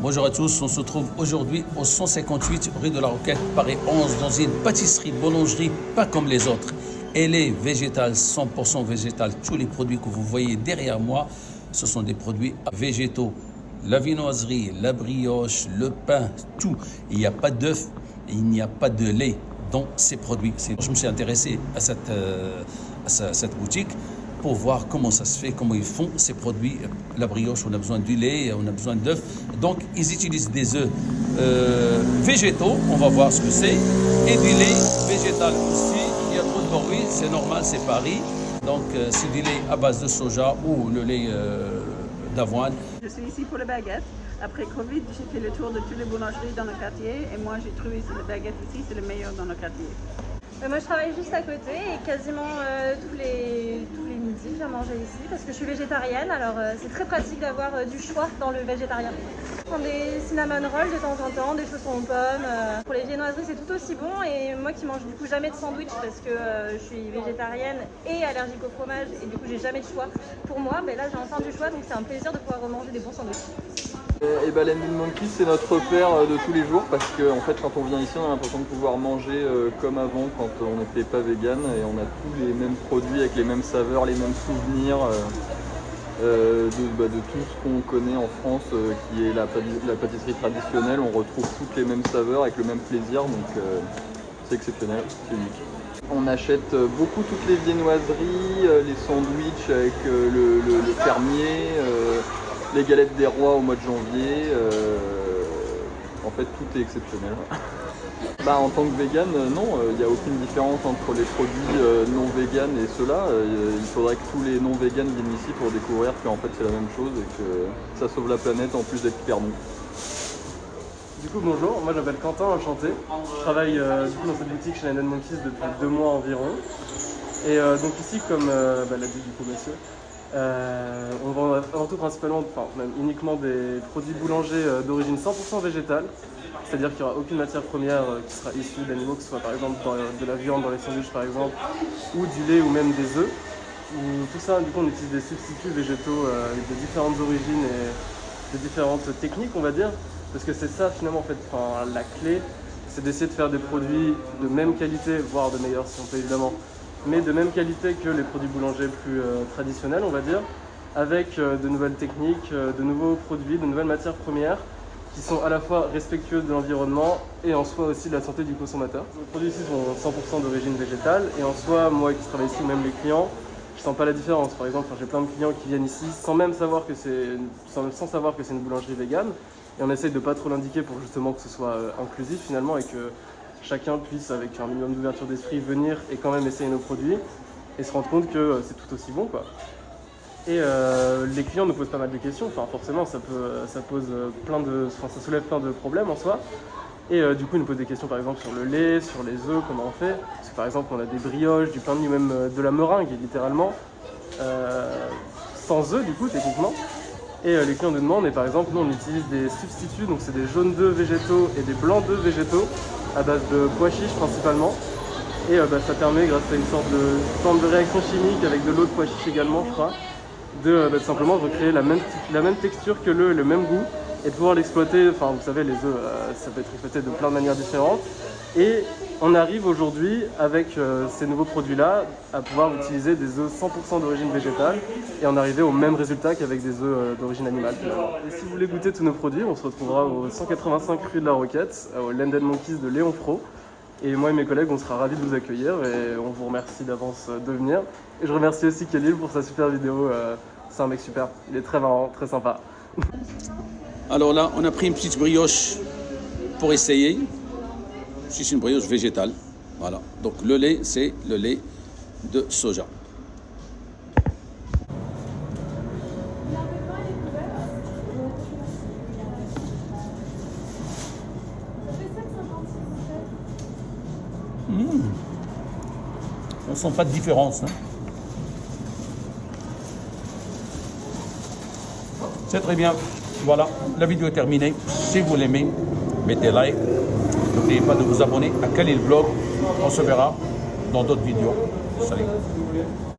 Bonjour à tous, on se trouve aujourd'hui au 158 rue de la Roquette, Paris 11, dans une pâtisserie, boulangerie pas comme les autres. Elle est végétale, 100% végétale. Tous les produits que vous voyez derrière moi, ce sont des produits végétaux. La viennoiserie, la brioche, le pain, tout. Il n'y a pas d'œufs, il n'y a pas de lait dans ces produits. Je me suis intéressé à cette boutique pour voir comment ça se fait, comment ils font ces produits. La brioche, on a besoin du lait, on a besoin d'œufs. Donc, ils utilisent des œufs végétaux, on va voir ce que c'est, et du lait végétal aussi. Il y a trop de bruit, c'est normal, c'est Paris. Donc, c'est du lait à base de soja ou le lait d'avoine. Je suis ici pour les baguettes. Après Covid, j'ai fait le tour de toutes les boulangeries dans le quartier et moi j'ai trouvé que les baguettes ici, c'est le meilleur dans le quartier. Moi je travaille juste à côté et quasiment tous les midis je viens manger ici parce que je suis végétarienne, alors c'est très pratique d'avoir du choix dans le végétarien. Je prends des cinnamon rolls de temps en temps, des chaussons aux pommes. Pour les viennoiseries c'est tout aussi bon et moi qui mange du coup jamais de sandwich parce que je suis végétarienne et allergique au fromage et du coup j'ai jamais de choix. Pour moi, là j'ai enfin du choix donc c'est un plaisir de pouvoir remanger des bons sandwichs. Et Landed Monkeys, c'est notre repère de tous les jours parce que en fait, quand on vient ici, on a l'impression de pouvoir manger comme avant quand on n'était pas vegan et on a tous les mêmes produits avec les mêmes saveurs, les mêmes souvenirs de tout ce qu'on connaît en France qui est la pâtisserie traditionnelle. On retrouve toutes les mêmes saveurs avec le même plaisir, donc c'est exceptionnel, c'est unique. On achète beaucoup toutes les viennoiseries, les sandwichs avec le fermier. Les galettes des rois au mois de janvier, en fait tout est exceptionnel. En tant que vegan, non, il n'y a aucune différence entre les produits non vegan et ceux-là. Il faudrait que tous les non vegan viennent ici pour découvrir qu'en fait c'est la même chose et que ça sauve la planète en plus d'être hyper bon. Du coup bonjour, moi je m'appelle Quentin, enchanté. Je travaille dans cette boutique chez Landed Monkeys depuis 2 mois environ. Et donc ici, comme l'a dit du coup monsieur, on vend avant tout principalement, même uniquement des produits boulangers d'origine 100% végétale, c'est-à-dire qu'il n'y aura aucune matière première qui sera issue d'animaux, que ce soit par exemple de la viande dans les sandwichs par exemple, ou du lait ou même des œufs. Tout ça, du coup on utilise des substituts végétaux de différentes origines et de différentes techniques on va dire, parce que c'est ça finalement en fait, la clé, c'est d'essayer de faire des produits de même qualité, voire de meilleurs si on peut évidemment, mais de même qualité que les produits boulangers plus traditionnels, on va dire, avec de nouvelles techniques, de nouveaux produits, de nouvelles matières premières qui sont à la fois respectueuses de l'environnement et en soi aussi de la santé du consommateur. Les produits ici sont 100% d'origine végétale et en soi, moi qui travaille ici ou même les clients, je sens pas la différence. Par exemple, j'ai plein de clients qui viennent ici sans savoir que c'est une boulangerie végane et on essaye de pas trop l'indiquer pour justement que ce soit inclusif finalement et que chacun puisse, avec un minimum d'ouverture d'esprit, venir et quand même essayer nos produits et se rendre compte que c'est tout aussi bon, quoi. Et les clients nous posent pas mal de questions, forcément ça soulève plein de problèmes en soi. Et du coup ils nous posent des questions par exemple sur le lait, sur les œufs, comment on fait. Parce que par exemple on a des brioches, du pain de mie, même de la meringue littéralement, sans œufs du coup techniquement. Et les clients nous demandent, et par exemple nous on utilise des substituts, donc c'est des jaunes d'œufs végétaux et des blancs d'œufs végétaux à base de pois chiches principalement. Et ça permet, grâce à une forme de réaction chimique avec de l'eau de pois chiches également je crois, de simplement recréer la même texture que l'œuf, le même goût, et de pouvoir l'exploiter, vous savez les œufs ça peut être exploité de plein de manières différentes. Et on arrive aujourd'hui avec ces nouveaux produits là à pouvoir utiliser des œufs 100% d'origine végétale et en arriver au même résultat qu'avec des œufs d'origine animale finalement. Et si vous voulez goûter tous nos produits, on se retrouvera au 185 rue de la Roquette, au Landed Monkeys de Léon Fro. Et moi et mes collègues, on sera ravis de vous accueillir et on vous remercie d'avance de venir. Et je remercie aussi Khalil pour sa super vidéo, c'est un mec super, il est très marrant, très sympa. Alors là, on a pris une petite brioche pour essayer. C'est une brioche végétale. Voilà. Donc le lait, c'est le lait de soja. On ne sent pas de différence. C'est très bien. Voilà, la vidéo est terminée. Si vous l'aimez, mettez like. N'oubliez pas de vous abonner à Khalil Vlog. On se verra dans d'autres vidéos. Salut.